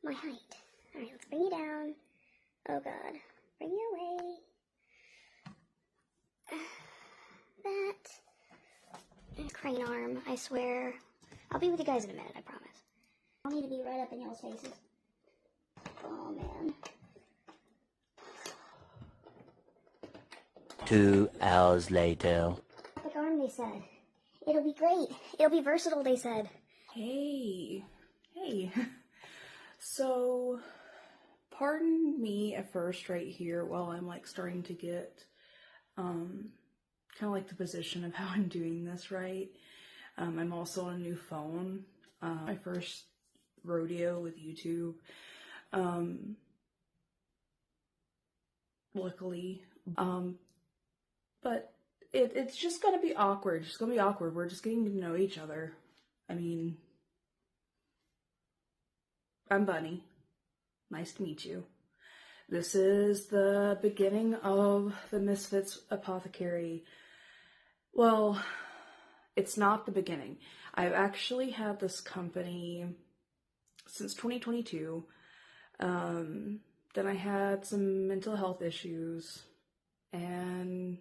my height. Alright, let's bring you down. Oh god. Bring you away. That. Crane arm, I swear. I'll be with you guys in a minute, I promise. I'll need to be right up in y'all's faces. Oh man. 2 hours later. Epic arm, they said. It'll be great. It'll be versatile, they said. Hey. So, pardon me at first right here while I'm like starting to get kind of like the position of how I'm doing this right. I'm also on a new phone. My first rodeo with YouTube. Luckily. But it's just gonna be awkward. It's gonna be awkward. We're just getting to know each other. I mean, I'm Bunny. Nice to meet you. This is the beginning of the Misfit's Apothecary. Well, it's not the beginning. I've actually had this company since 2022. Then I had some mental health issues and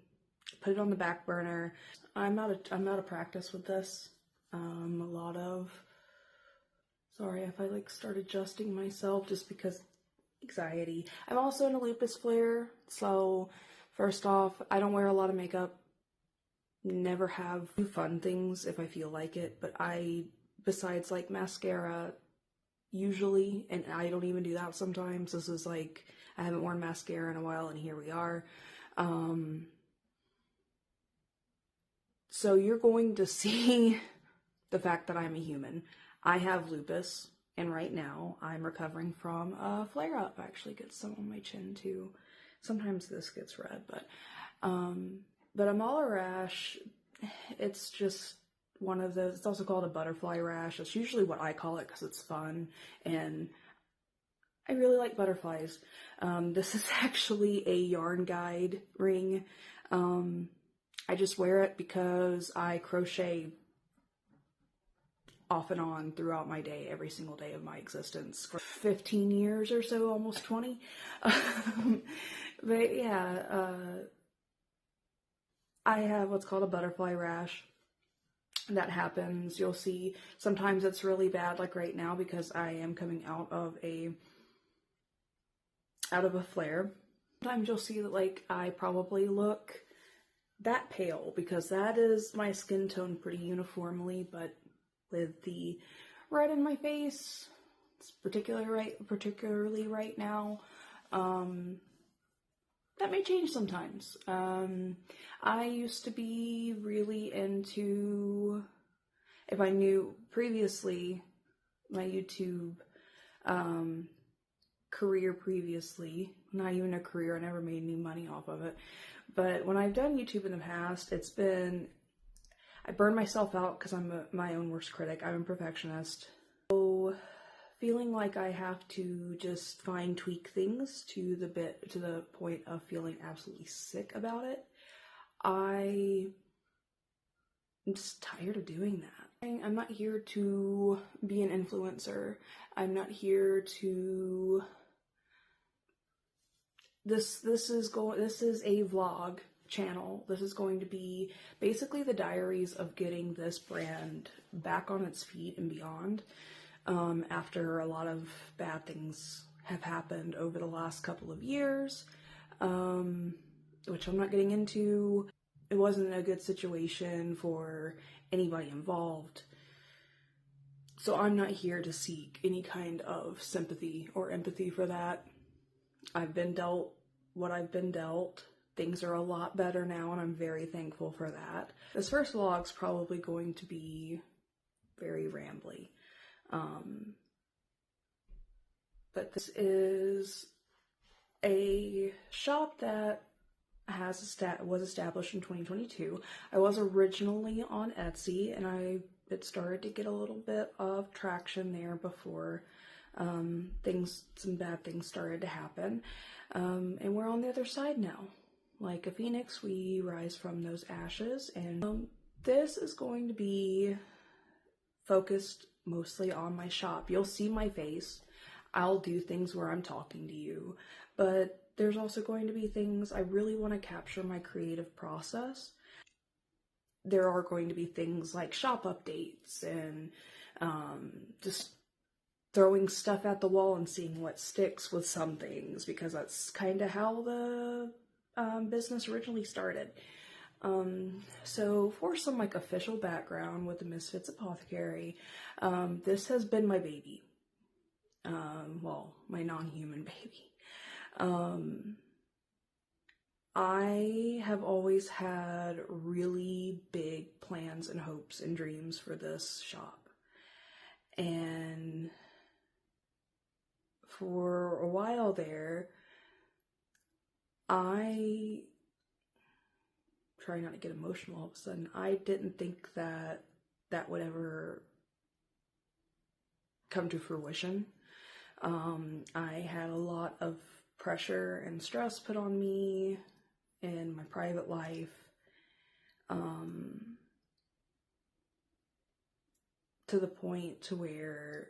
put it on the back burner. I'm out of practice with this. Sorry if I like start adjusting myself just because anxiety. I'm also in a lupus flare, so first off, I don't wear a lot of makeup. Never have. Do fun things if I feel like it, but besides like mascara, usually, and I don't even do that sometimes. This is like, I haven't worn mascara in a while and here we are. So you're going to see the fact that I'm a human. I have lupus, and right now I'm recovering from a flare-up. I actually get some on my chin too. Sometimes this gets red, but a mala rash, it's just one of those. It's also called a butterfly rash. That's usually what I call it because it's fun, and I really like butterflies. This is actually a yarn guide ring. I just wear it because I crochet off and on throughout my day, every single day of my existence for 15 years or so, almost 20. But yeah, I have what's called a butterfly rash. That happens. You'll see sometimes it's really bad, like right now, because I am coming out of a flare. Sometimes you'll see that like I probably look that pale because that is my skin tone pretty uniformly, but with the red in my face, it's particularly right now, that may change sometimes. I used to be really into, if I knew previously, my YouTube career previously, not even a career, I never made any money off of it, but when I've done YouTube in the past, it's been, I burn myself out because I'm my own worst critic. I'm a perfectionist. So feeling like I have to just fine tweak things to the point of feeling absolutely sick about it. I'm just tired of doing that. I'm not here to be an influencer. I'm not here to. This is a vlog channel. This is going to be basically the diaries of getting this brand back on its feet and beyond, after a lot of bad things have happened over the last couple of years, which I'm not getting into. It wasn't a good situation for anybody involved, so I'm not here to seek any kind of sympathy or empathy for that. I've been dealt what I've been dealt. Things are a lot better now, and I'm very thankful for that. This first vlog's probably going to be very rambly. But this is a shop that was established in 2022. I was originally on Etsy, and it started to get a little bit of traction there before some bad things started to happen. And we're on the other side now. Like a phoenix, we rise from those ashes, and this is going to be focused mostly on my shop. You'll see my face. I'll do things where I'm talking to you, but there's also going to be things I really want to capture my creative process. There are going to be things like shop updates and just throwing stuff at the wall and seeing what sticks with some things, because that's kind of how the business originally started. So for some like official background with the Misfit's Apothecary, this has been my baby. Well, my non-human baby. I have always had really big plans and hopes and dreams for this shop. And for a while there, I try not to get emotional all of a sudden. I didn't think that that would ever come to fruition. I had a lot of pressure and stress put on me in my private life, to the point to where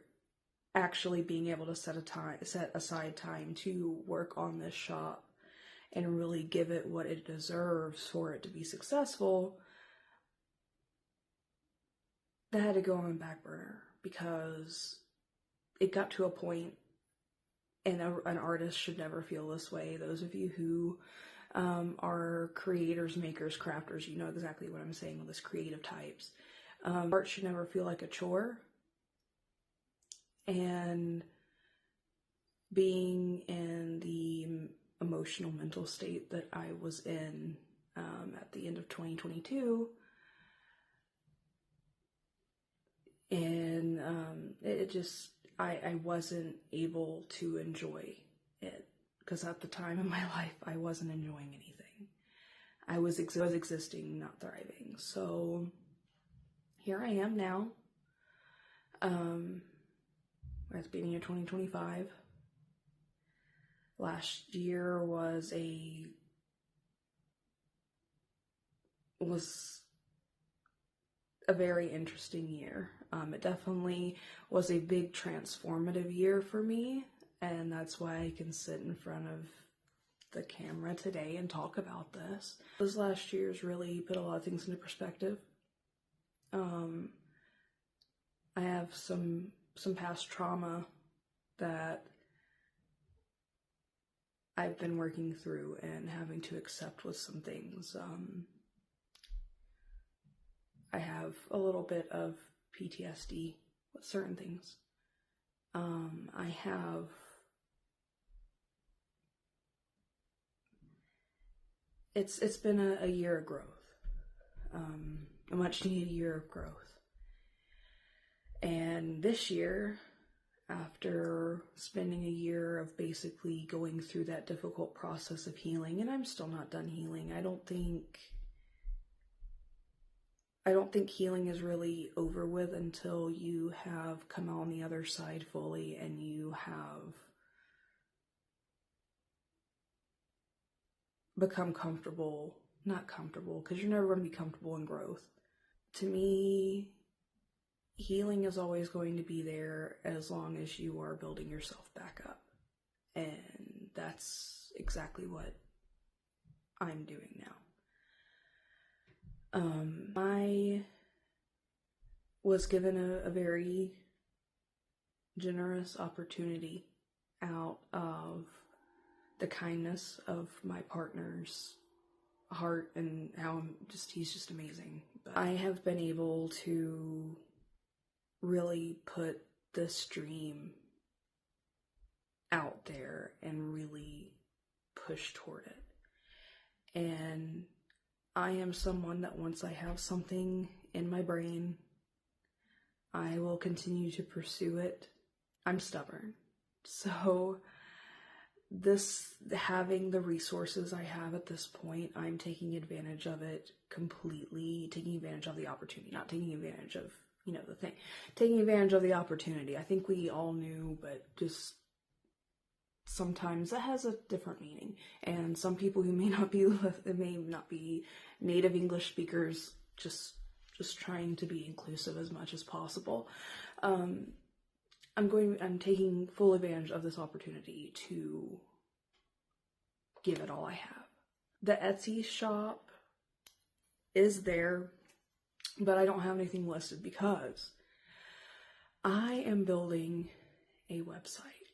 actually being able to set aside time to work on this shop and really give it what it deserves for it to be successful, that had to go on the back burner, because it got to a point, and an artist should never feel this way. Those of you who are creators, makers, crafters, you know exactly what I'm saying with this creative types. Art should never feel like a chore. And being in the emotional mental state that I was in at the end of 2022, and it just, I wasn't able to enjoy it, because at the time in my life I wasn't enjoying anything. I was existing, not thriving. So here I am now. At the beginning of 2025. Last year was a very interesting year. It definitely was a big transformative year for me, and that's why I can sit in front of the camera today and talk about this. Those last years really put a lot of things into perspective. I have some past trauma that I've been working through and having to accept with some things. I have a little bit of PTSD with certain things. It's been a year of growth, a much needed year of growth. And this year, after spending a year of basically going through that difficult process of healing, and I'm still not done healing. I don't think healing is really over with until you have come out on the other side fully and you have become comfortable. Not comfortable, because you're never going to be comfortable in growth. To me, healing is always going to be there as long as you are building yourself back up. And that's exactly what I'm doing now. I was given a very generous opportunity out of the kindness of my partner's heart and how he's just amazing. But I have been able to really put this dream out there and really push toward it. And I am someone that once I have something in my brain, I will continue to pursue it. I'm stubborn. So having the resources I have at this point, I'm taking advantage of it completely, taking advantage of the opportunity, not taking advantage of, the thing, taking advantage of the opportunity. I think we all knew, but just sometimes that has a different meaning. And some people who may not be native English speakers, just trying to be inclusive as much as possible. I'm taking full advantage of this opportunity to give it all I have. The Etsy shop is there, but I don't have anything listed because I am building a website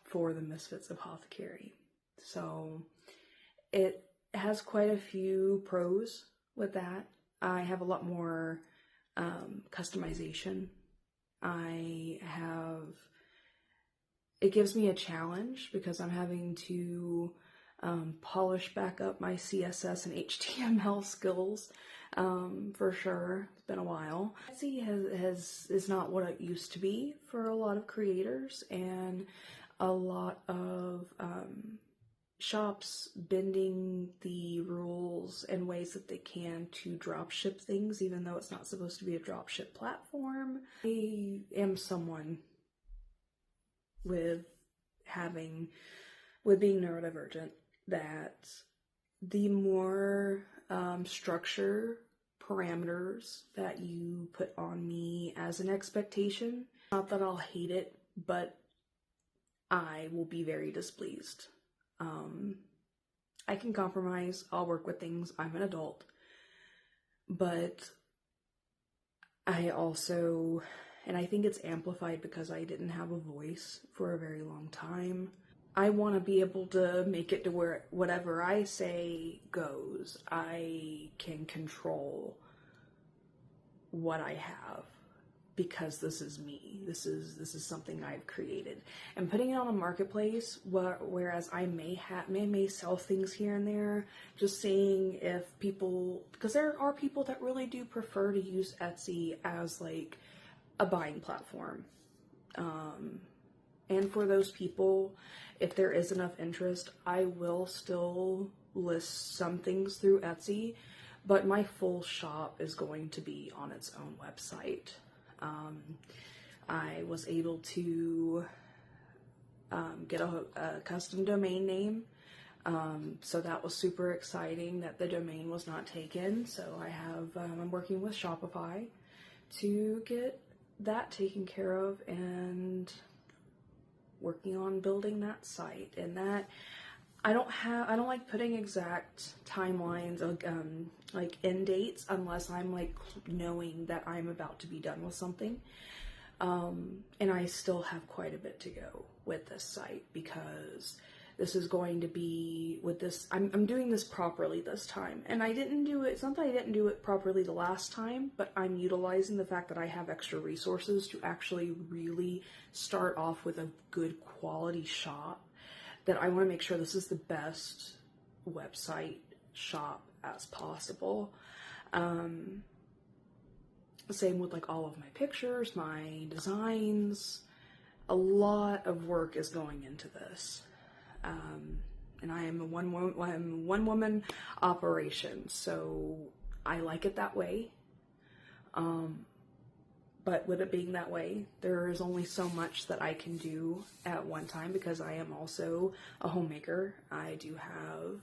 for the Misfits Apothecary. So it has quite a few pros with that. I have a lot more customization. It gives me a challenge because I'm having to polish back up my CSS and HTML skills for sure. It's been a while. Etsy is not what it used to be for a lot of creators, and a lot of shops bending the rules in ways that they can to drop ship things, even though it's not supposed to be a drop ship platform. I am someone with being neurodivergent that the more structure parameters that you put on me as an expectation, not that I'll hate it, but I will be very displeased. I can compromise, I'll work with things, I'm an adult, but I also, and I think it's amplified because I didn't have a voice for a very long time, I want to be able to make it to where whatever I say goes. I can control what I have because this is me. This is something I've created. And putting it on a marketplace, whereas I may sell things here and there, just seeing if people, because there are people that really do prefer to use Etsy as like a buying platform. And for those people, if there is enough interest, I will still list some things through Etsy, but my full shop is going to be on its own website. I was able to get a custom domain name, so that was super exciting that the domain was not taken. So I'm working with Shopify to get that taken care of and working on building that site. And that I don't like putting exact timelines of like end dates unless I'm like knowing that I'm about to be done with something. And I still have quite a bit to go with this site because this is going to be with this, I'm doing this properly this time. And I didn't do it, it's not that I didn't do it properly the last time, but I'm utilizing the fact that I have extra resources to actually really start off with a good quality shop, that I want to make sure this is the best website shop as possible. Same with like all of my pictures, my designs. A lot of work is going into this. And I am a one woman operation, so I like it that way. But with it being that way, there is only so much that I can do at one time because I am also a homemaker. I do have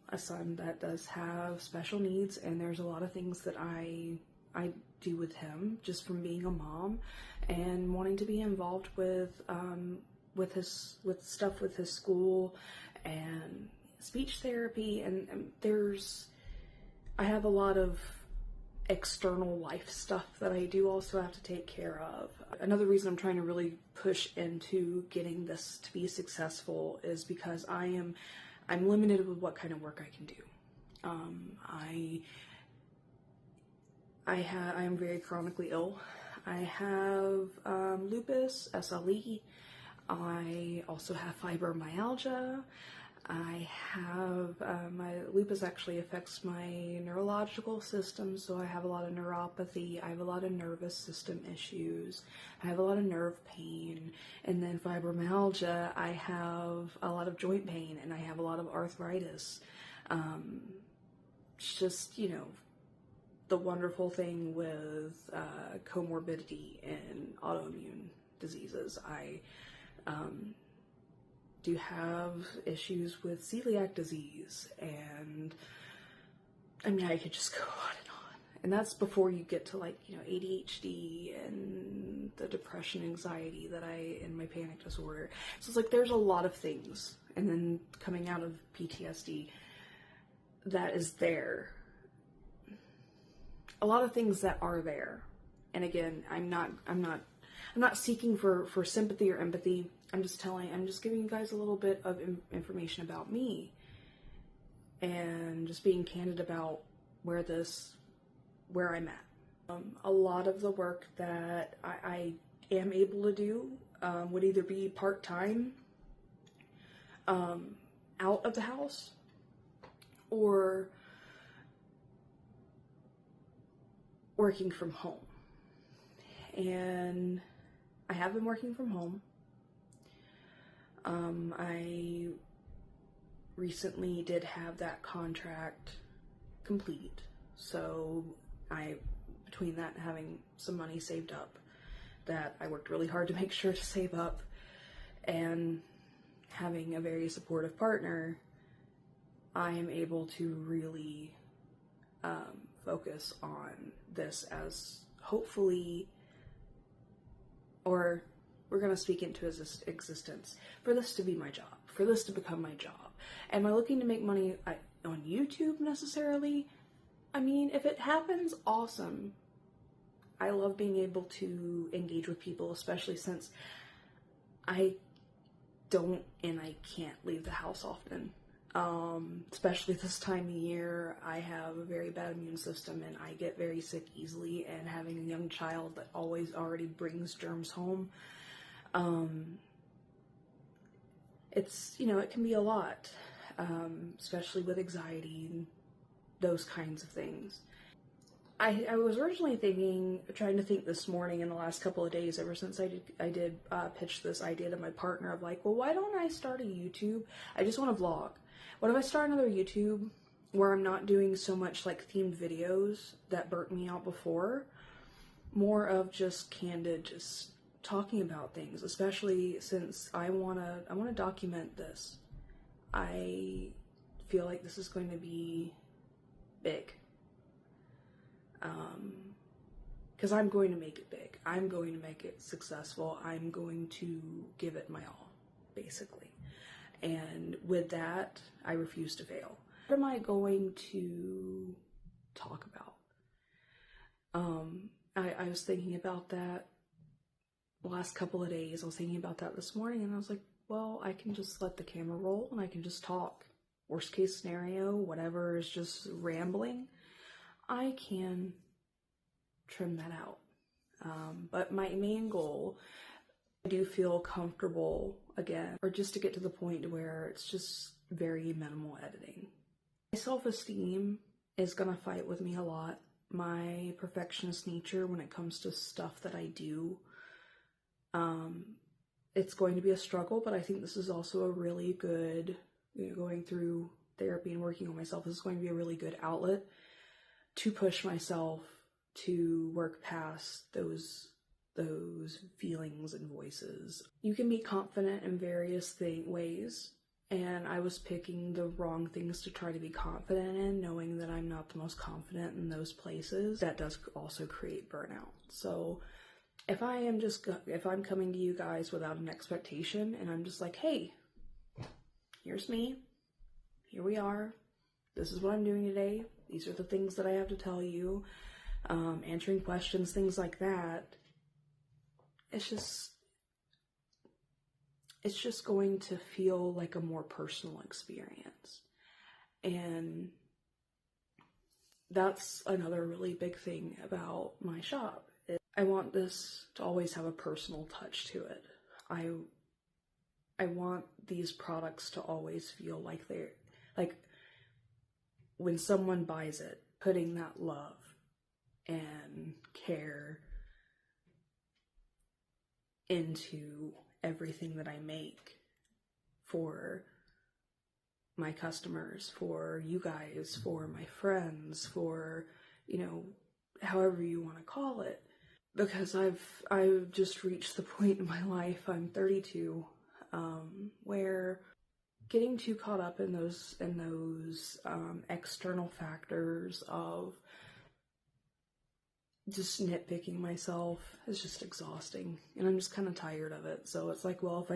a son that does have special needs, and there's a lot of things that I do with him just from being a mom and wanting to be involved with stuff with his school and speech therapy, and I have a lot of external life stuff that I do also have to take care of. Another reason I'm trying to really push into getting this to be successful is because I'm limited with what kind of work I can do. I am very chronically ill. I have lupus, SLE. I also have fibromyalgia. I have, my lupus actually affects my neurological system, so I have a lot of neuropathy, I have a lot of nervous system issues, I have a lot of nerve pain, and then fibromyalgia, I have a lot of joint pain, and I have a lot of arthritis. It's just, the wonderful thing with comorbidity and autoimmune diseases. I do have issues with celiac disease, and I mean, I could just go on. And that's before you get to like, you know, ADHD and the depression, anxiety and my panic disorder. So it's like there's a lot of things. And then coming out of PTSD that is there. A lot of things that are there. And again, I'm not seeking for sympathy or empathy. I'm just giving you guys a little bit of information about me and just being candid about where I'm at. A lot of the work that I am able to do would either be part-time out of the house or working from home. And I have been working from home. I recently did have that contract complete, so between that and having some money saved up that I worked really hard to make sure to save up, and having a very supportive partner, I am able to really focus on this as hopefully, or we're going to speak into existence, for this to be my job, for this to become my job. Am I looking to make money on YouTube necessarily? I mean, if it happens, awesome. I love being able to engage with people, especially since I don't and I can't leave the house often. Especially this time of year, I have a very bad immune system and I get very sick easily, and having a young child that already brings germs home, it's, you know, it can be a lot, especially with anxiety and those kinds of things. I was originally trying to think this morning in the last couple of days, ever since I did pitch this idea to my partner of like, well, why don't I start a YouTube? I just want to vlog. What if I start another YouTube where I'm not doing so much like themed videos that burnt me out before, more of just candid, just talking about things, especially since I want to document this. I feel like this is going to be big. Because I'm going to make it big. I'm going to make it successful. I'm going to give it my all, basically. And with that, I refuse to fail. What am I going to talk about? I was thinking about that the last couple of days. I was thinking about that this morning, and I was like, well, I can just let the camera roll and I can just talk. Worst case scenario, whatever is just rambling, I can trim that out. But my main goal, I do feel comfortable again, or just to get to the point where it's just very minimal editing. My self-esteem is gonna fight with me a lot. My perfectionist nature when it comes to stuff that I do, it's going to be a struggle, but I think this is also a really good, you know, going through therapy and working on myself, this is going to be a really good outlet to push myself to work past those feelings and voices. You can be confident in various ways, and I was picking the wrong things to try to be confident in, knowing that I'm not the most confident in those places. That does also create burnout. So if I'm coming to you guys without an expectation, and I'm just like, hey, here's me, here we are, this is what I'm doing today, these are the things that I have to tell you, answering questions, things like that, it's just going to feel like a more personal experience. And that's another really big thing about my shop. I want this to always have a personal touch to it. I want these products to always feel like they're, like, when someone buys it, putting that love and care into everything that I make for my customers, for you guys, for my friends, for, you know, however you want to call it. Because I've just reached the point in my life, I'm 32, where getting too caught up in those external factors of just nitpicking myself is just exhausting, and I'm just kind of tired of it. So it's like, well,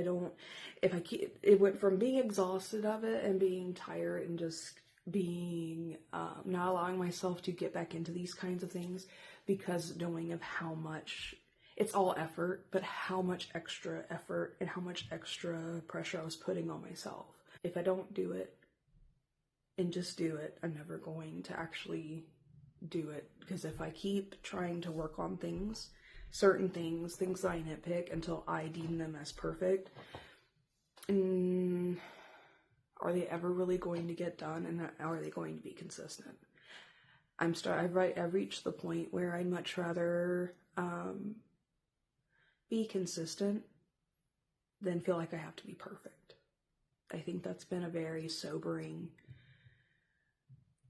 it went from being exhausted of it and being tired and just being not allowing myself to get back into these kinds of things, because knowing of how much it's all effort, but how much extra effort and how much extra pressure I was putting on myself. If I don't do it and just do it, I'm never going to actually do it, because if I keep trying to work on things, certain things that I nitpick until I deem them as perfect, are they ever really going to get done, and are they going to be consistent? I've reached the point where I'd much rather be consistent than feel like I have to be perfect. I think that's been a very sobering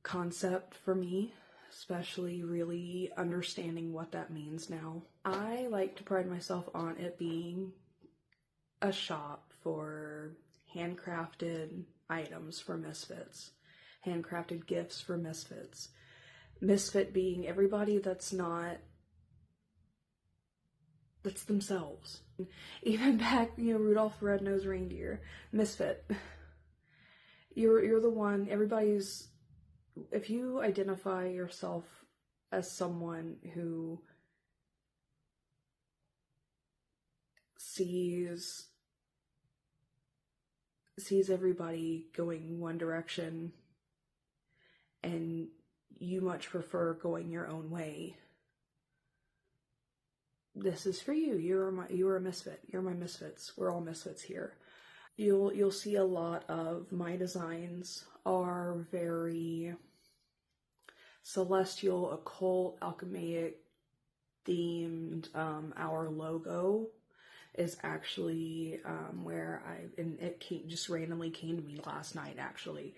concept for me, especially really understanding what that means now. I like to pride myself on it being a shop for handcrafted items for Misfits, handcrafted gifts for Misfits. Misfit being everybody that's themselves. Even back, Rudolph the Red-Nosed Reindeer, Misfit. You're the one, if you identify yourself as someone who sees everybody going one direction and you much prefer going your own way, this is for you. You're a misfit. You're my misfits. We're all misfits here. You'll see a lot of my designs are very celestial, occult, alchemaic themed. Our logo is actually just randomly came to me last night, actually.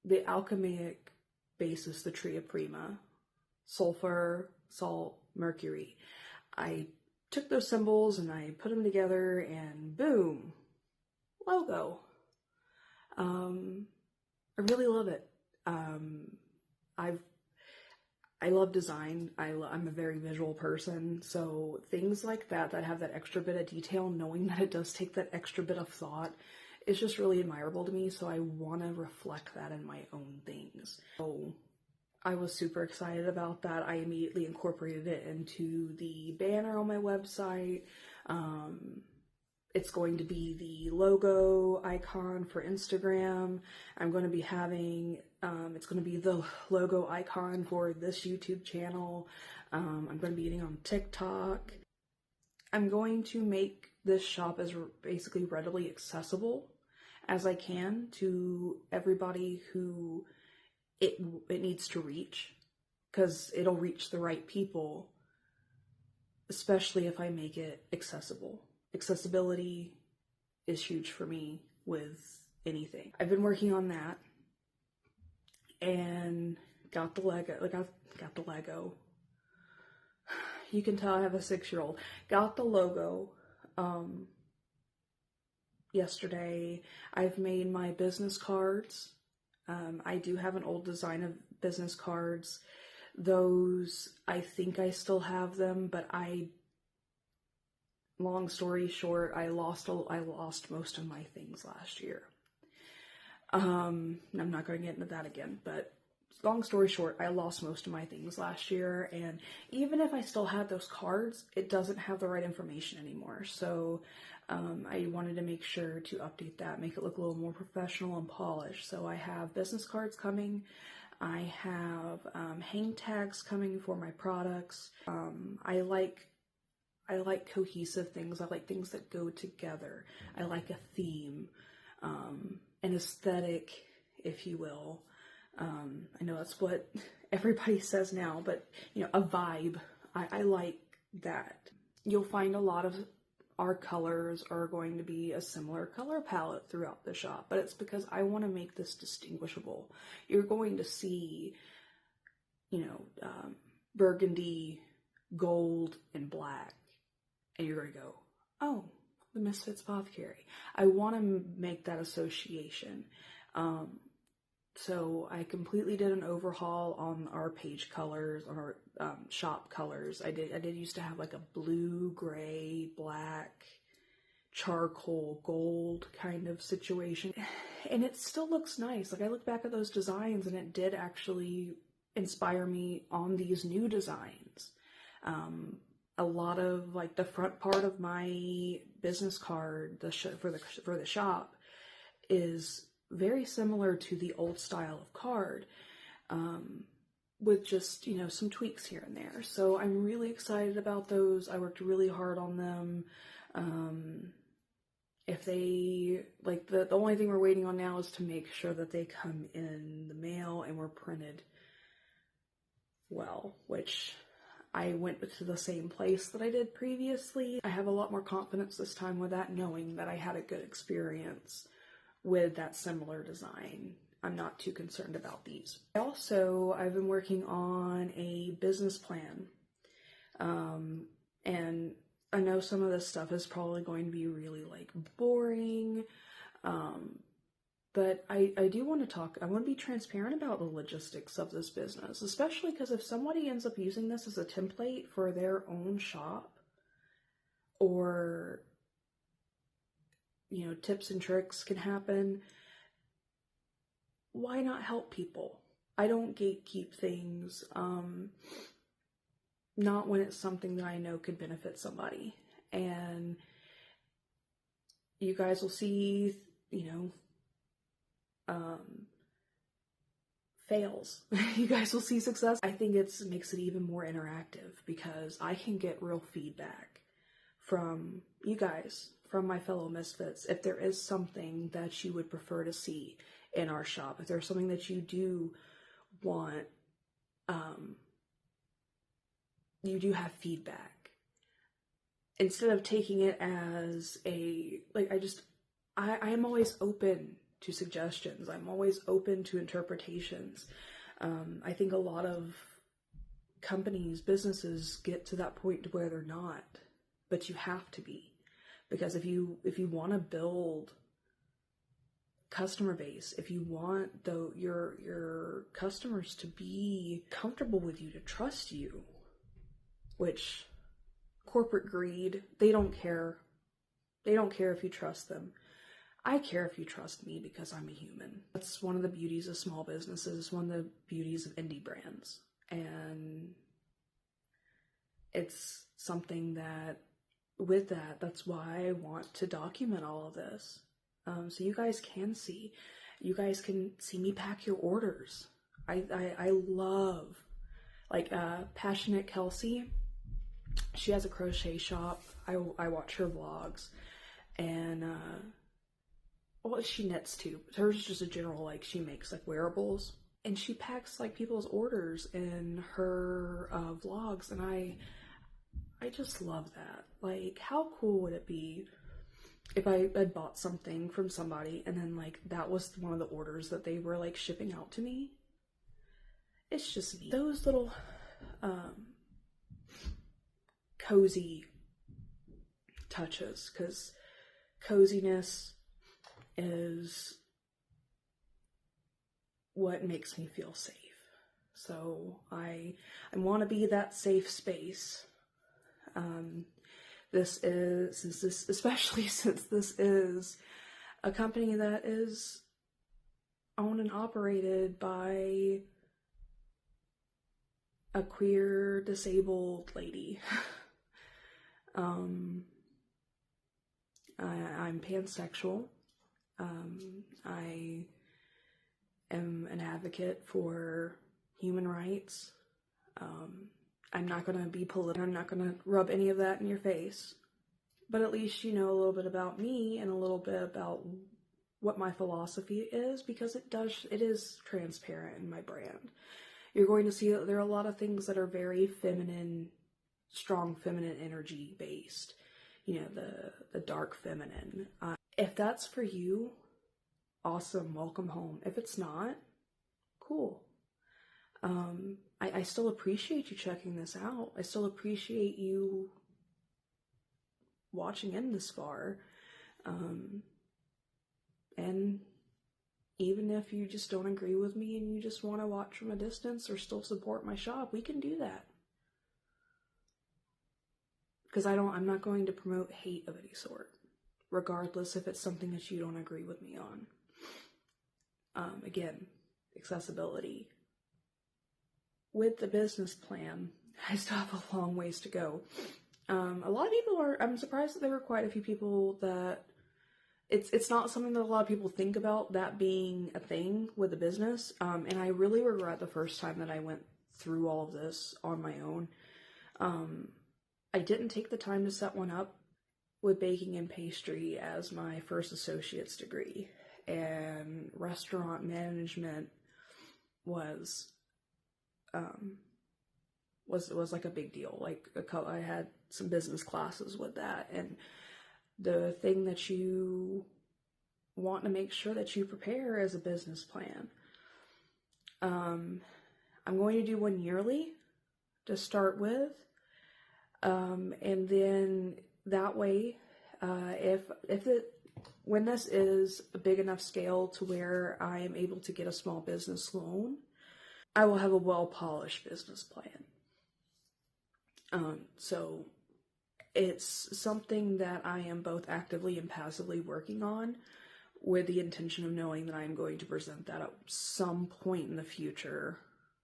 The alchemaic basis, the Tria Prima, sulfur, salt, mercury. I took those symbols and I put them together and boom, logo. I really love it. I love design. I'm a very visual person, so things like that have that extra bit of detail, knowing that it does take that extra bit of thought, is just really admirable to me, so I want to reflect that in my own things. So I was super excited about that. I immediately incorporated it into the banner on my website. It's going to be the logo icon for Instagram. I'm going to be having, it's going to be the logo icon for this YouTube channel. I'm going to be getting on TikTok. I'm going to make this shop as basically readily accessible as I can to everybody who it needs to reach, because it'll reach the right people, especially if I make it accessible. Accessibility is huge for me with anything. I've been working on that and got the Lego. Got the Lego. You can tell I have a 6-year-old. Got the logo yesterday. I've made my business cards. I do have an old design of business cards. Those, I think I still have them, but long story short, I lost most of my things last year. I'm not going to get into that again, but long story short, I lost most of my things last year, and even if I still had those cards, it doesn't have the right information anymore. So I wanted to make sure to update that, make it look a little more professional and polished. So I have business cards coming. I have hang tags coming for my products. I like cohesive things. I like things that go together. I like a theme, an aesthetic, if you will. I know that's what everybody says now, but a vibe. I like that. You'll find a lot of our colors are going to be a similar color palette throughout the shop, but it's because I want to make this distinguishable. You're going to see, burgundy, gold, and black, and you're going to go, oh, the Misfits Apothecary. I want to make that association. So I completely did an overhaul on our page colors, on our shop colors. I did used to have like a blue, gray, black, charcoal, gold kind of situation. And it still looks nice. Like I look back at those designs and it did actually inspire me on these new designs. A lot of like the front part of my business card, for the shop, is very similar to the old style of card, with just, you know, some tweaks here and there. So I'm really excited about those. I worked really hard on them. If they, like, the only thing we're waiting on now is to make sure that they come in the mail and were printed well, which I went to the same place that I did previously. I have a lot more confidence this time with that, knowing that I had a good experience with that similar design. I'm not too concerned about these. I've been working on a business plan. And I know some of this stuff is probably going to be really like boring. But I do want to I want to be transparent about the logistics of this business, especially because if somebody ends up using this as a template for their own shop, or, you know, tips and tricks can happen, why not help people? I don't gatekeep things, not when it's something that I know could benefit somebody. And you guys will see, you know, fails. You guys will see success. I think it makes it even more interactive because I can get real feedback from you guys, from my fellow misfits, if there is something that you would prefer to see in our shop, if there's something that you do want, you do have feedback. Instead of taking it as I am always open to suggestions. I'm always open to interpretations. I think a lot of companies, businesses get to that point where they're not, but you have to be, because if you want to build customer base, if you want your customers to be comfortable with you, to trust you, which corporate greed, they don't care. They don't care if you trust them. I care if you trust me because I'm a human. That's one of the beauties of small businesses, one of the beauties of indie brands. And it's something that, with that's why I want to document all of this. So you guys can see. You guys can see me pack your orders. I love, like, Passionate Kelsey. She has a crochet shop. I watch her vlogs. And, well, she knits too. Hers is just a general, like, she makes like wearables, and she packs like people's orders in her vlogs, and I just love that. Like, how cool would it be if I had bought something from somebody and then like that was one of the orders that they were like shipping out to me? It's just neat. Those little cozy touches, because coziness is what makes me feel safe. So I want to be that safe space. Especially since this is a company that is owned and operated by a queer, disabled lady. I'm pansexual. I am an advocate for human rights. I'm not going to be political. I'm not going to rub any of that in your face. But at least you know a little bit about me and a little bit about what my philosophy is, because it is transparent in my brand. You're going to see that there are a lot of things that are very feminine, strong feminine energy based. You know, the dark feminine. If that's for you, awesome, welcome home. If it's not, cool. I still appreciate you checking this out. I still appreciate you watching in this far. And Even if you just don't agree with me and you just want to watch from a distance or still support my shop, we can do that. Because I'm not going to promote hate of any sort, regardless if it's something that you don't agree with me on. Again, accessibility. With the business plan, I still have a long ways to go. A lot of people I'm surprised that there were quite a few people that it's not something that a lot of people think about, that being a thing with a business. And I really regret the first time that I went through all of this on my own. I didn't take the time to set one up with baking and pastry as my first associate's degree, and restaurant management was like a big deal. Like I had some business classes with that, and the thing that you want to make sure that you prepare is a business plan. I'm going to do one yearly to start with, and then that way, when this is a big enough scale to where I am able to get a small business loan, I will have a well-polished business plan. So it's something that I am both actively and passively working on, with the intention of knowing that I'm going to present that at some point in the future.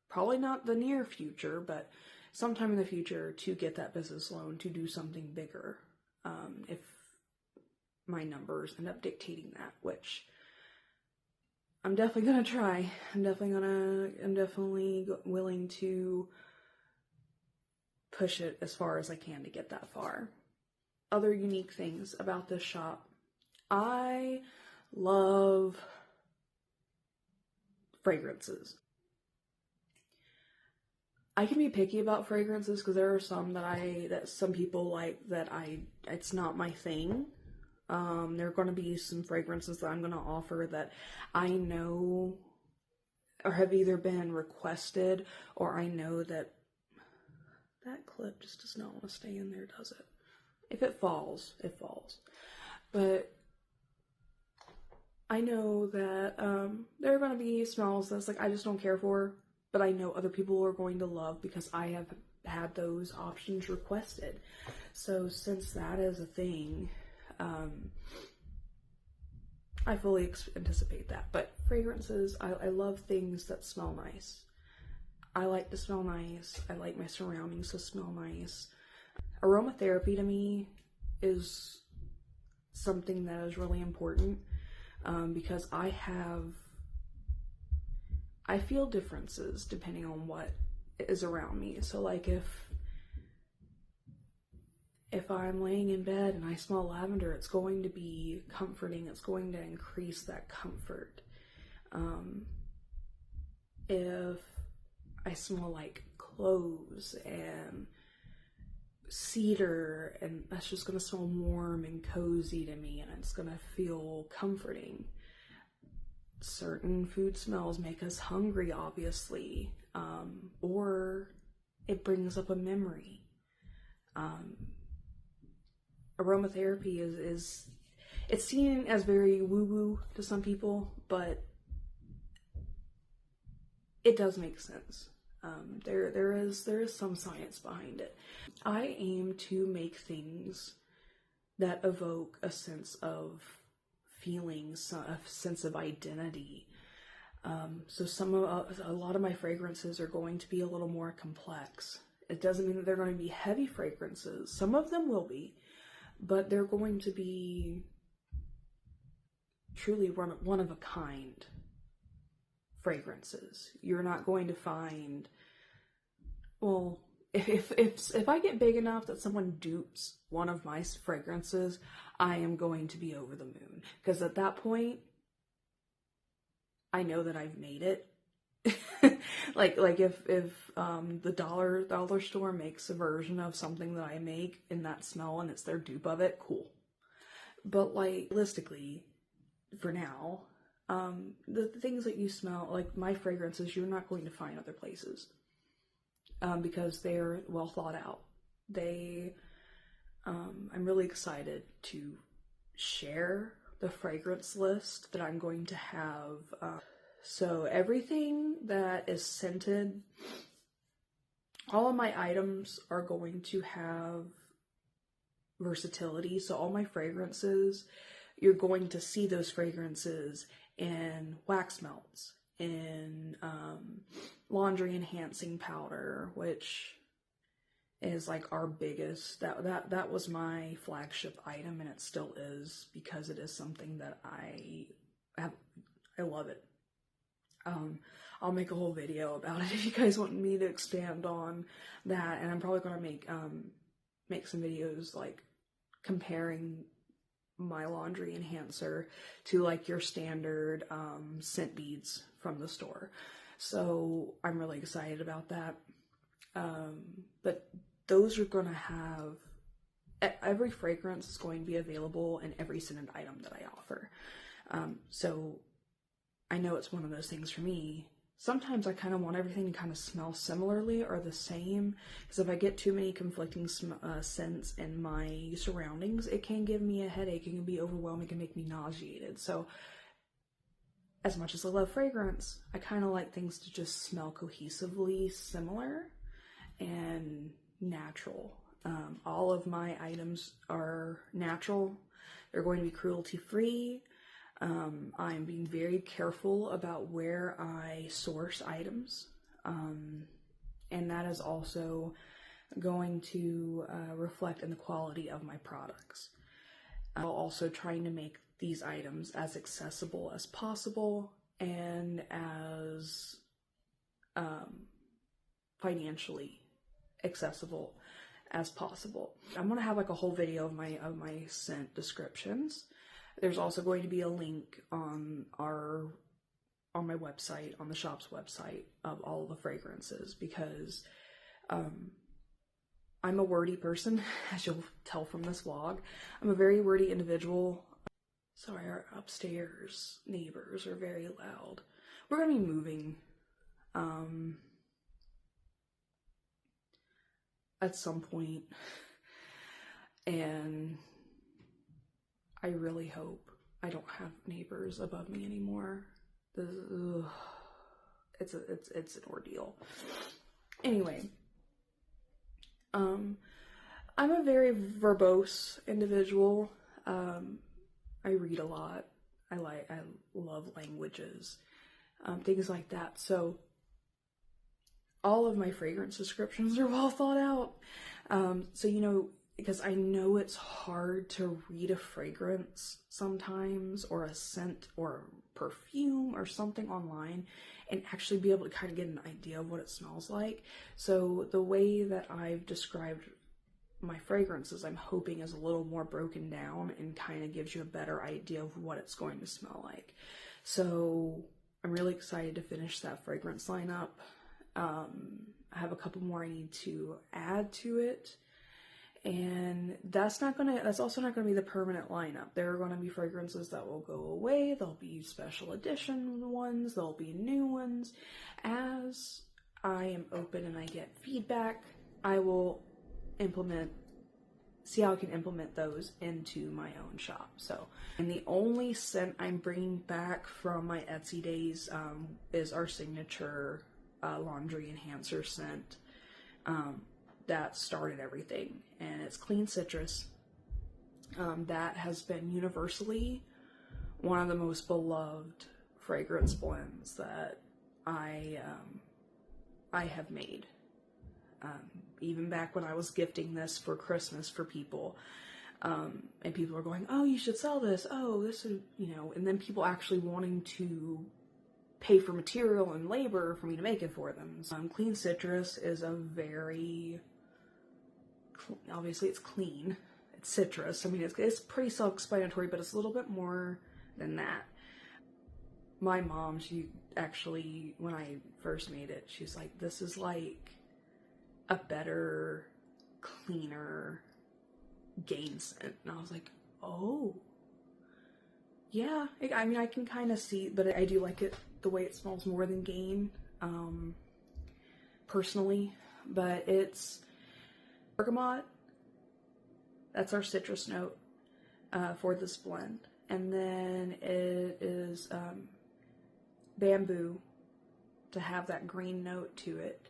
Probably not the near future, but sometime in the future, to get that business loan to do something bigger. If my numbers end up dictating that, which I'm definitely gonna try. I'm definitely willing to push it as far as I can to get that far. Other unique things about this shop. I love fragrances. I can be picky about fragrances because there are some that some people like that it's not my thing. There are going to be some fragrances that I'm going to offer that I know or have either been requested, or I know that clip just does not want to stay in there, does it? If it falls, it falls. But I know that there are going to be smells that's like I just don't care for, but I know other people are going to love because I have had those options requested. So since that is a thing, I fully anticipate that. But fragrances, I love things that smell nice. I like to smell nice. I like my surroundings to smell nice. Aromatherapy to me is something that is really important, because I feel differences depending on what is around me. So like if I'm laying in bed and I smell lavender, it's going to be comforting. It's going to increase that comfort. If I smell like cloves and cedar, and that's just going to smell warm and cozy to me, and it's going to feel comforting. Certain food smells make us hungry, obviously, or it brings up a memory. Aromatherapy is it's seen as very woo-woo to some people, but it does make sense. There is some science behind it. I aim to make things that evoke a sense of feelings, a sense of identity. So a lot of my fragrances are going to be a little more complex. It doesn't mean that they're going to be heavy fragrances. Some of them will be, but they're going to be truly one of a kind fragrances. You're not going to find, well, if I get big enough that someone dupes one of my fragrances, I am going to be over the moon, because at that point I know that I've made it. like if the dollar store makes a version of something that I make in that smell and it's their dupe of it, cool. But like realistically, for now, the things that you smell, like my fragrances, you're not going to find other places, because they're well thought out. I'm really excited to share the fragrance list that I'm going to have. So everything that is scented, all of my items are going to have versatility. So all my fragrances, you're going to see those fragrances in wax melts, in laundry enhancing powder, which is like our biggest, that was my flagship item, and it still is, because it is something that I love it. I'll make a whole video about it if you guys want me to expand on that, and I'm probably gonna make some videos like comparing my laundry enhancer to like your standard scent beads from the store. So I'm really excited about that. But those are gonna have, every fragrance is going to be available in every scented item that I offer. So I know it's one of those things for me. Sometimes I kind of want everything to kind of smell similarly or the same, because if I get too many conflicting scents in my surroundings, it can give me a headache, it can be overwhelming, it can make me nauseated. So as much as I love fragrance, I kind of like things to just smell cohesively similar and natural. All of my items are natural. They're going to be cruelty-free. I'm being very careful about where I source items, and that is also going to reflect in the quality of my products. I'm also trying to make these items as accessible as possible and as financially accessible as possible. I'm gonna have like a whole video of my scent descriptions. There's also going to be a link on my website, on the shop's website, of all the fragrances, because I'm a wordy person, as you'll tell from this vlog. I'm a very wordy individual. Sorry, our upstairs neighbors are very loud. We're gonna be moving at some point, and I really hope I don't have neighbors above me anymore. It's an ordeal. Anyway, I'm a very verbose individual. I read a lot. I love languages, things like that. So all of my fragrance descriptions are well thought out. So, you know, because I know it's hard to read a fragrance sometimes, or a scent or perfume or something online, and actually be able to kind of get an idea of what it smells like. So the way that I've described my fragrances, I'm hoping is a little more broken down and kind of gives you a better idea of what it's going to smell like. So I'm really excited to finish that fragrance lineup. I have a couple more I need to add to it. And that's also not gonna be the permanent lineup. There are gonna be fragrances that will go away. There'll be special edition ones. There'll be new ones. As I am open and I get feedback, I will see how I can implement those into my own shop. So, and the only scent I'm bringing back from my Etsy days is our signature laundry enhancer scent. That started everything, and it's clean citrus. That has been universally one of the most beloved fragrance blends that I have made. Even back when I was gifting this for Christmas for people, and people are going, "Oh, you should sell this. Oh, this is," you know, and then people actually wanting to pay for material and labor for me to make it for them. Clean citrus is a very, obviously it's clean, it's citrus. I mean, it's pretty self-explanatory, but it's a little bit more than that. My mom, she actually, when I first made it, she's like, "This is like a better, cleaner Gain scent." And I was like, oh, yeah. I mean, I can kind of see, but I do like it the way it smells more than Gain, personally. But it's bergamot. That's our citrus note for this blend. and then it is bamboo to have that green note to it.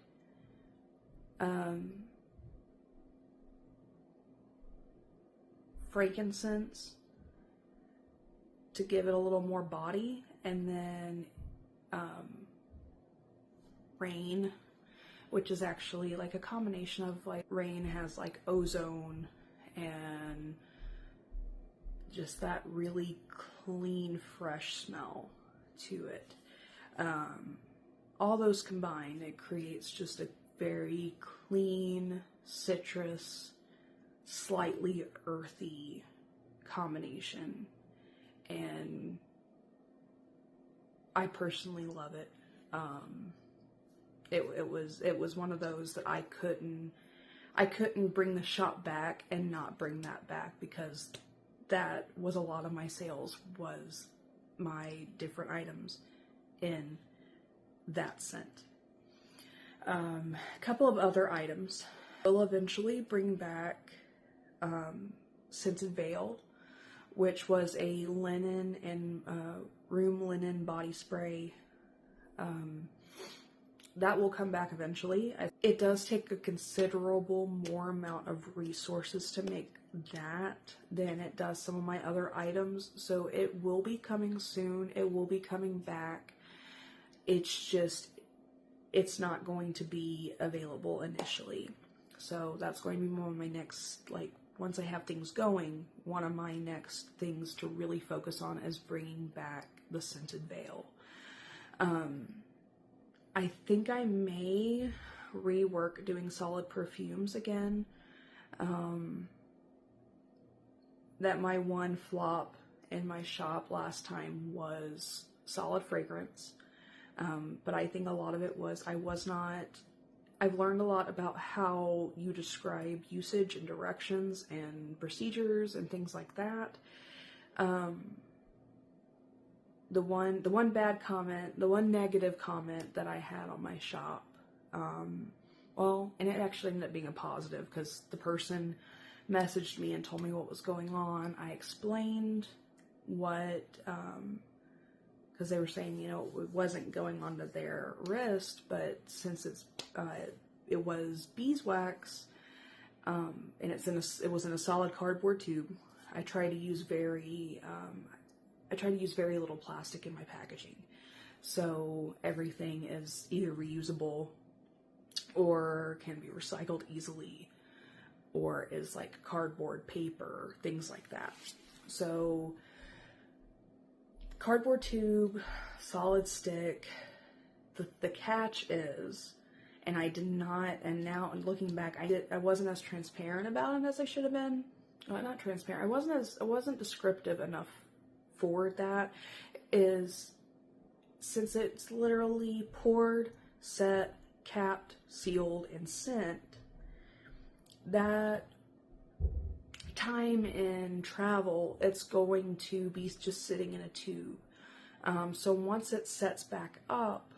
Frankincense to give it a little more body, and then rain, which is actually like a combination of like rain has like ozone and just that really clean, fresh smell to it. All those combined, it creates just a very clean, citrus, slightly earthy combination, and I personally love it. It was one of those that I couldn't bring the shop back and not bring that back, because that was a lot of my sales, was my different items in that scent. A couple of other items. We'll eventually bring back Scented Veil, which was a linen and room linen body spray. That will come back eventually. It does take a considerable more amount of resources to make that than it does some of my other items, so it will be coming soon. It will be coming back. It's just, it's not going to be available initially. So that's going to be one of my next, like, once I have things going, one of my next things to really focus on is bringing back the Scented Veil. I think I may rework doing solid perfumes again. That my one flop in my shop last time was solid fragrance. But I think a lot of it was I've learned a lot about how you describe usage and directions and procedures and things like that. The one bad comment, the one negative comment that I had on my shop, well, and it actually ended up being a positive, because the person messaged me and told me what was going on. I explained what, because they were saying, you know, it wasn't going onto their wrist, but since it was beeswax, and it was in a solid cardboard tube, I try to use very little plastic in my packaging. So everything is either reusable or can be recycled easily, or is like cardboard, paper, things like that. So cardboard tube, solid stick. The catch is, and I did not, and now looking back, I wasn't as transparent about it as I should have been. Not transparent. I wasn't descriptive enough for that. Is, since it's literally poured, set, capped, sealed, and sent, that time in travel, it's going to be just sitting in a tube. So once it sets back up,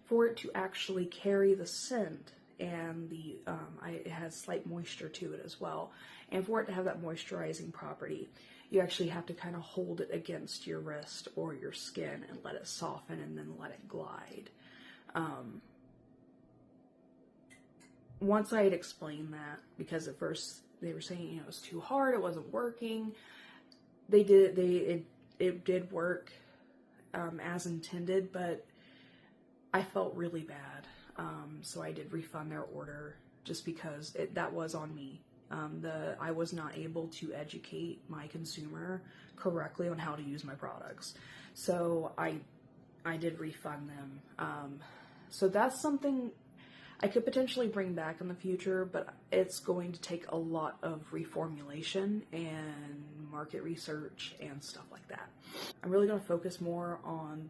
for it to actually carry the scent, and it has slight moisture to it as well, and for it to have that moisturizing property, you actually have to kind of hold it against your wrist or your skin and let it soften and then let it glide. Once I had explained that, because at first they were saying, you know, it was too hard, it wasn't working, it did work as intended, but I felt really bad. So I did refund their order, just because that was on me. I was not able to educate my consumer correctly on how to use my products. So I did refund them. So that's something I could potentially bring back in the future, but it's going to take a lot of reformulation and market research and stuff like that. I'm really going to focus more on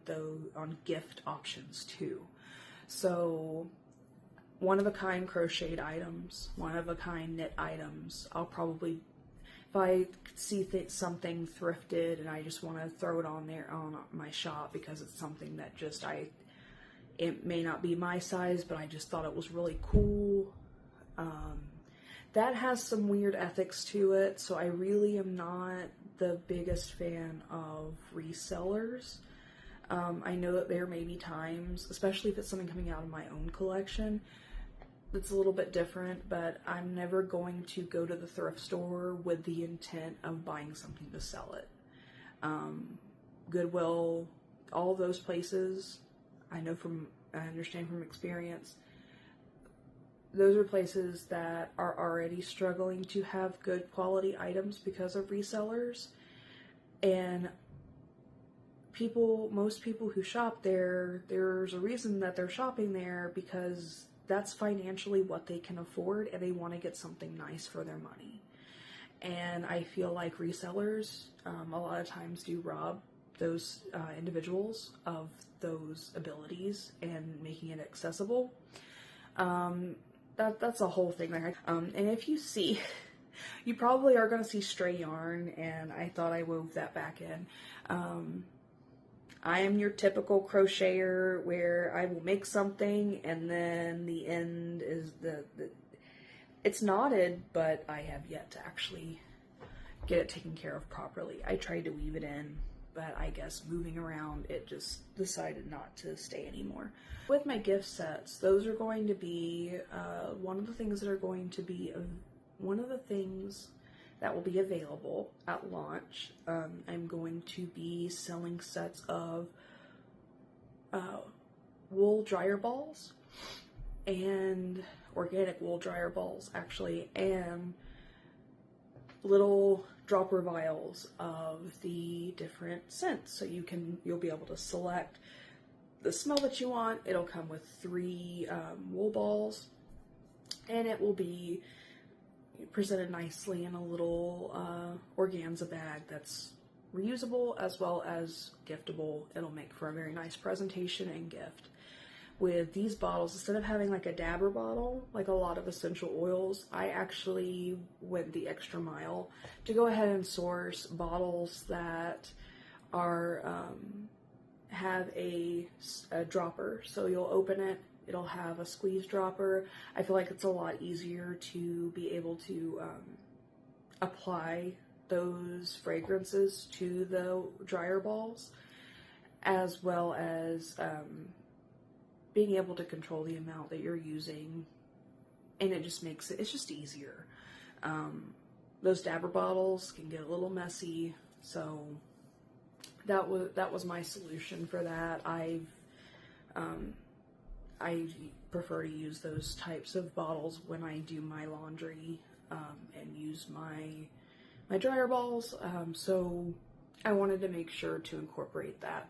gift options too. So one-of-a-kind crocheted items, one-of-a-kind knit items. I'll probably, if I see something thrifted and I just want to throw it on there on my shop because it's something that just it may not be my size, but I just thought it was really cool. that has some weird ethics to it, so I really am not the biggest fan of resellers. I know that there may be times, especially if it's something coming out of my own collection, that's a little bit different, but I'm never going to go to the thrift store with the intent of buying something to sell it. Goodwill, all those places, I understand from experience, those are places that are already struggling to have good quality items because of resellers. And most people who shop there, there's a reason that they're shopping there, because that's financially what they can afford, and they want to get something nice for their money. And I feel like resellers a lot of times do rob those individuals of those abilities and making it accessible. That's a whole thing. And if you see, you probably are going to see stray yarn, and I thought I wove that back in. I am your typical crocheter where I will make something and then the end is it's knotted, but I have yet to actually get it taken care of properly. I tried to weave it in, but I guess moving around, it just decided not to stay anymore. With my gift sets, those are going to be one of the things that will be available at launch. I'm going to be selling sets of wool dryer balls, and organic wool dryer balls actually, and little dropper vials of the different scents. So you'll be able to select the smell that you want. It'll come with 3 wool balls, and it will be presented nicely in a little organza bag that's reusable as well as giftable. It'll make for a very nice presentation and gift. With these bottles, instead of having like a dabber bottle, like a lot of essential oils, I actually went the extra mile to go ahead and source bottles that are have a dropper. So you'll open it, it'll have a squeeze dropper. I feel like it's a lot easier to be able to apply those fragrances to the dryer balls, as well as being able to control the amount that you're using, and it just makes it's just easier. Those dabber bottles can get a little messy, so that was my solution for that. I prefer to use those types of bottles when I do my laundry and use my dryer balls, so I wanted to make sure to incorporate that.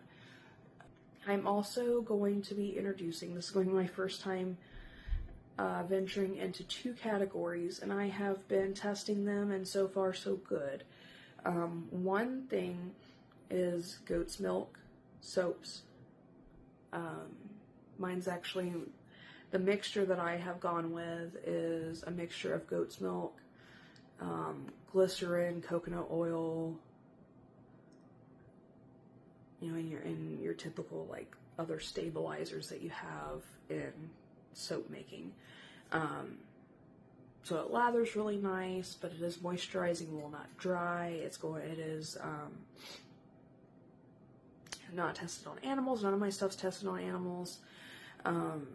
I'm also going to be introducing, this is going to be my first time venturing into 2 categories, and I have been testing them, and so far so good. One thing is goat's milk soaps. Mine's actually, the mixture that I have gone with is a mixture of goat's milk, glycerin, coconut oil, you know, in your typical like other stabilizers that you have in soap making. So it lathers really nice, but it is moisturizing, will not dry. It is not tested on animals. None of my stuff's tested on animals. And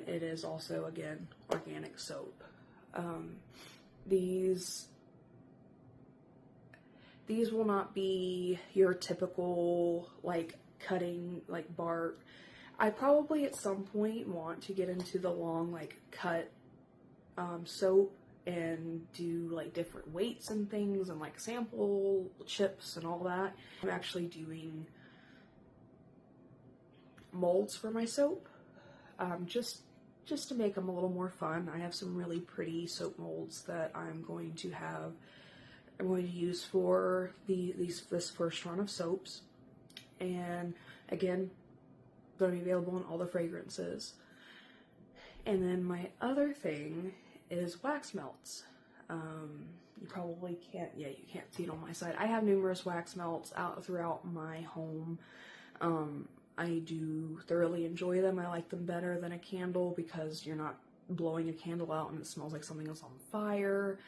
it is also, again, organic soap. These will not be your typical, like, cutting, like, bark. I probably at some point want to get into the long, like, cut soap and do, like, different weights and things and, like, sample chips and all that. I'm actually doing molds for my soap, just to make them a little more fun. I have some really pretty soap molds that I'm going to use for this first run of soaps, and again, going to be available in all the fragrances. And then my other thing is wax melts. You probably can't, you can't see it on my side. I have numerous wax melts out throughout my home. I do thoroughly enjoy them. I like them better than a candle because you're not blowing a candle out and it smells like something is on fire,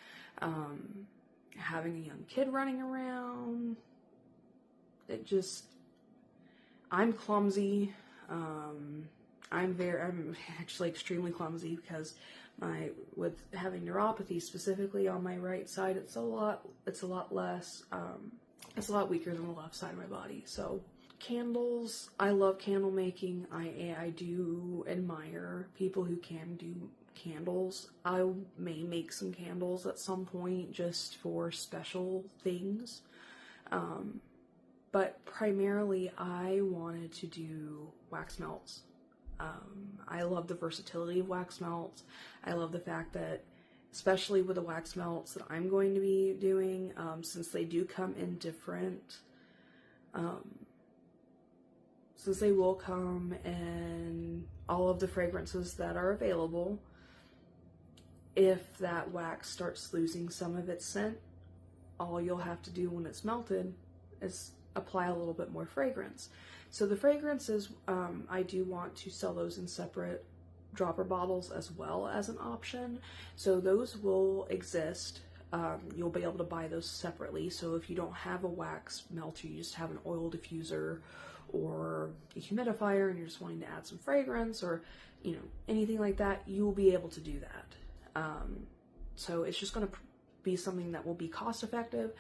having a young kid running around. I'm clumsy. I'm actually extremely clumsy because with having neuropathy specifically on my right side, it's a lot weaker than the left side of my body. So candles, I love candle making. I do admire people who can do candles. I may make some candles at some point just for special things. But primarily I wanted to do wax melts. I love the versatility of wax melts. I love the fact that, especially with the wax melts that I'm going to be doing, since they do come in different, since they will come in all of the fragrances that are available, if that wax starts losing some of its scent, all you'll have to do when it's melted is apply a little bit more fragrance. So the fragrances, I do want to sell those in separate dropper bottles as well as an option. So those will exist. You'll be able to buy those separately. So if you don't have a wax melter, you just have an oil diffuser or a humidifier and you're just wanting to add some fragrance or, you know, anything like that, you will be able to do that. So it's just going to be something that will be cost effective.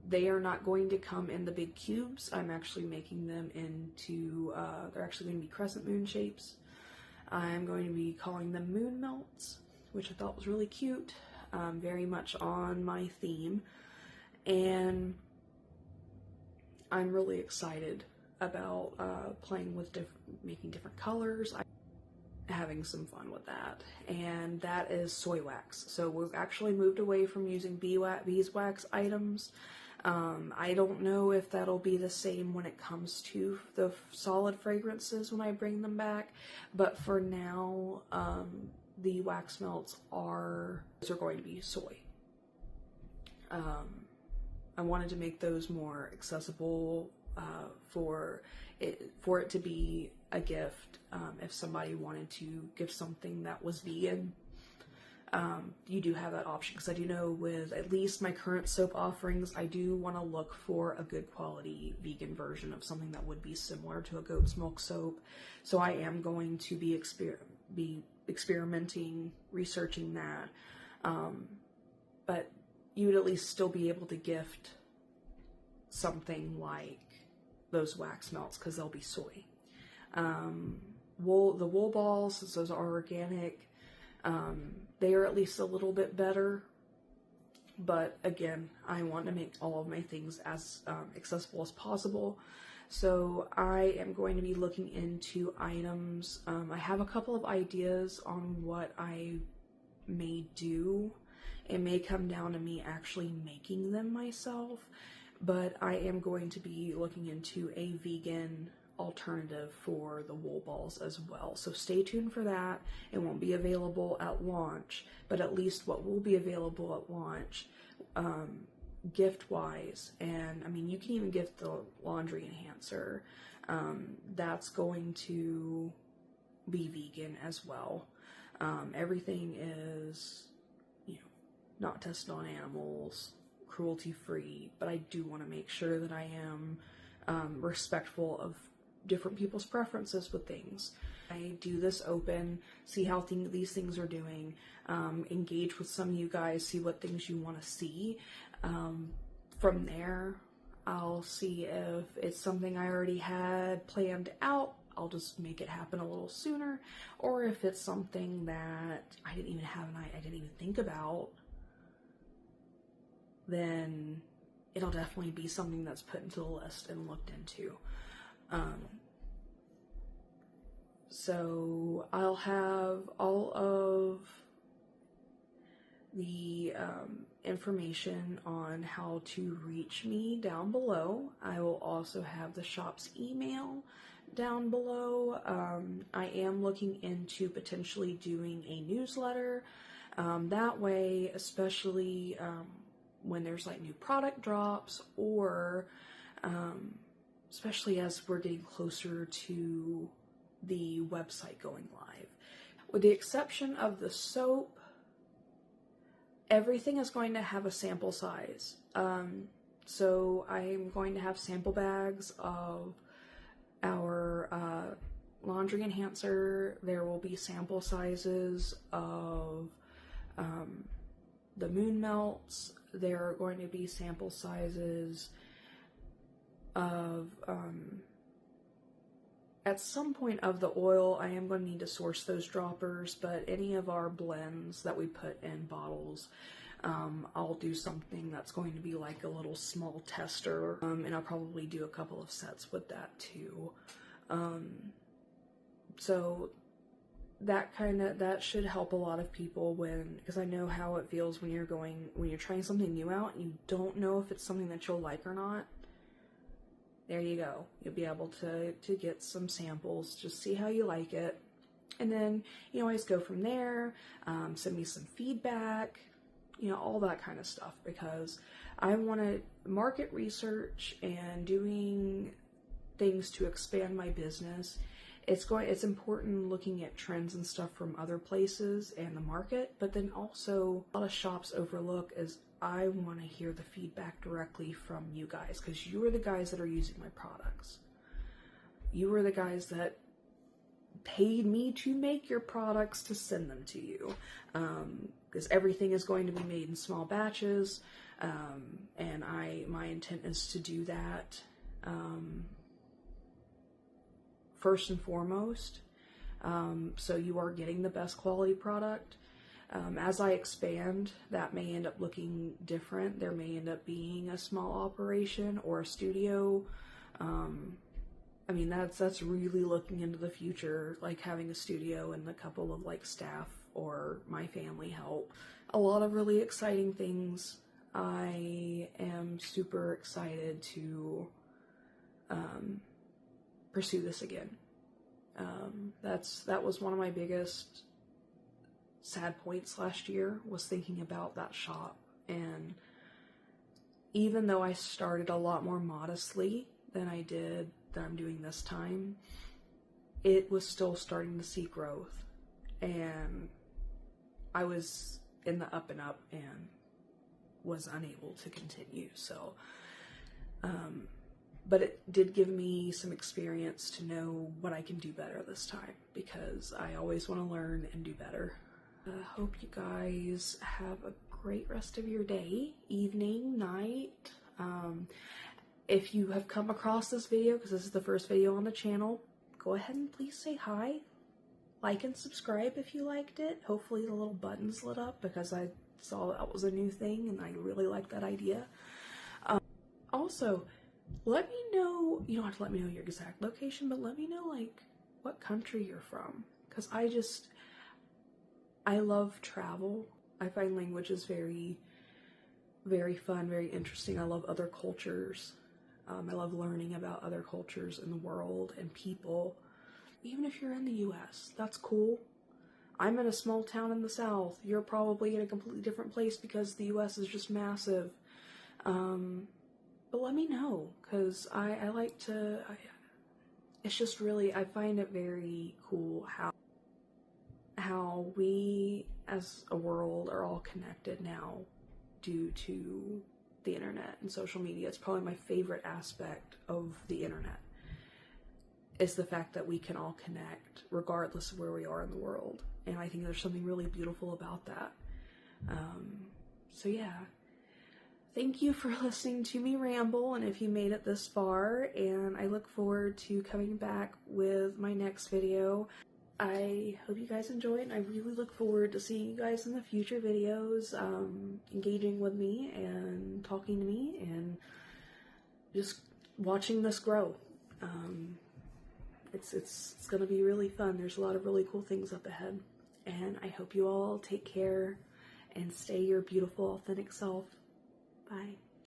They are not going to come in the big cubes. I'm actually making them into, they're actually going to be crescent moon shapes. I'm going to be calling them moon melts, which I thought was really cute, very much on my theme. And I'm really excited about playing with making different colors. Having some fun with that, and that is soy wax. So we've actually moved away from using beeswax items. I don't know if that'll be the same when it comes to the solid fragrances when I bring them back, but for now, the wax melts are going to be soy. I wanted to make those more accessible for it to be a gift. If somebody wanted to give something that was vegan, you do have that option, because I do know with at least my current soap offerings, I do want to look for a good quality vegan version of something that would be similar to a goat's milk soap. So I am going to be experimenting, researching that, but you would at least still be able to gift something like those wax melts because they'll be soy. The wool balls, since those are organic, they are at least a little bit better, but again, I want to make all of my things as accessible as possible. So I am going to be looking into items. I have a couple of ideas on what I may do. It may come down to me actually making them myself, but I am going to be looking into a vegan alternative for the wool balls as well. So stay tuned for that. It won't be available at launch, but at least what will be available at launch, gift wise, and I mean, you can even gift the laundry enhancer. That's going to be vegan as well. Everything is, not tested on animals, cruelty free, but I do want to make sure that I am respectful of different people's preferences with things. I do this open, see how these things are doing, engage with some of you guys, see what things you want to see. From there, I'll see if it's something I already had planned out, I'll just make it happen a little sooner, or if it's something that I didn't even think about, then it'll definitely be something that's put into the list and looked into. So I'll have all of the information on how to reach me down below. I will also have the shop's email down below. I am looking into potentially doing a newsletter. That way, especially when there's like new product drops, or especially as we're getting closer to the website going live. With the exception of the soap, everything is going to have a sample size. So I'm going to have sample bags of our laundry enhancer. There will be sample sizes of the moon melts. There are going to be sample sizes of at some point of the oil. I am going to need to source those droppers, but any of our blends that we put in bottles, I'll do something that's going to be like a little small tester, and I'll probably do a couple of sets with that too. So that should help a lot of people because I know how it feels when you're trying something new out and you don't know if it's something that you'll like or not. There you go. You'll be able to get some samples, just see how you like it. And then you always go from there. Send me some feedback, all that kind of stuff, because I want to market research and doing things to expand my business. It's important looking at trends and stuff from other places and the market, but then also a lot of shops overlook is I want to hear the feedback directly from you guys, because you are the guys that are using my products. You are the guys that paid me to make your products to send them to you, because everything is going to be made in small batches, and my intent is to do that first and foremost, so you are getting the best quality product. As I expand, that may end up looking different. There may end up being a small operation or a studio. I mean, that's really looking into the future, like having a studio and a couple of like staff or my family help. A lot of really exciting things. I am super excited to pursue this again. That was one of my biggest sad points last year, was thinking about that shop. And even though I started a lot more modestly than I'm doing this time, it was still starting to see growth, and I was in the up and up and was unable to continue. So but it did give me some experience to know what I can do better this time, because I always want to learn and do better. Hope you guys have a great rest of your day, evening, night. If you have come across this video, because this is the first video on the channel, go ahead and please say hi. Like and subscribe if you liked it. Hopefully the little buttons lit up, because I saw that was a new thing and I really like that idea. Also, let me know, you don't have to let me know your exact location, but let me know like what country you're from, because I love travel. I find languages very, very fun, very interesting. I love other cultures. I love learning about other cultures in the world and people. Even if you're in the US, that's cool. I'm in a small town in the South. You're probably in a completely different place because the US is just massive. But let me know, because I like to, it's just really, I find it very cool how we as a world are all connected now due to the internet and social media. It's probably my favorite aspect of the internet, is the fact that we can all connect regardless of where we are in the world. And I think there's something really beautiful about that. So yeah, thank you for listening to me ramble, and if you made it this far, and I look forward to coming back with my next video. I hope you guys enjoy it, and I really look forward to seeing you guys in the future videos, engaging with me and talking to me and just watching this grow. It's gonna be really fun. There's a lot of really cool things up ahead, and I hope you all take care and stay your beautiful, authentic self. Bye.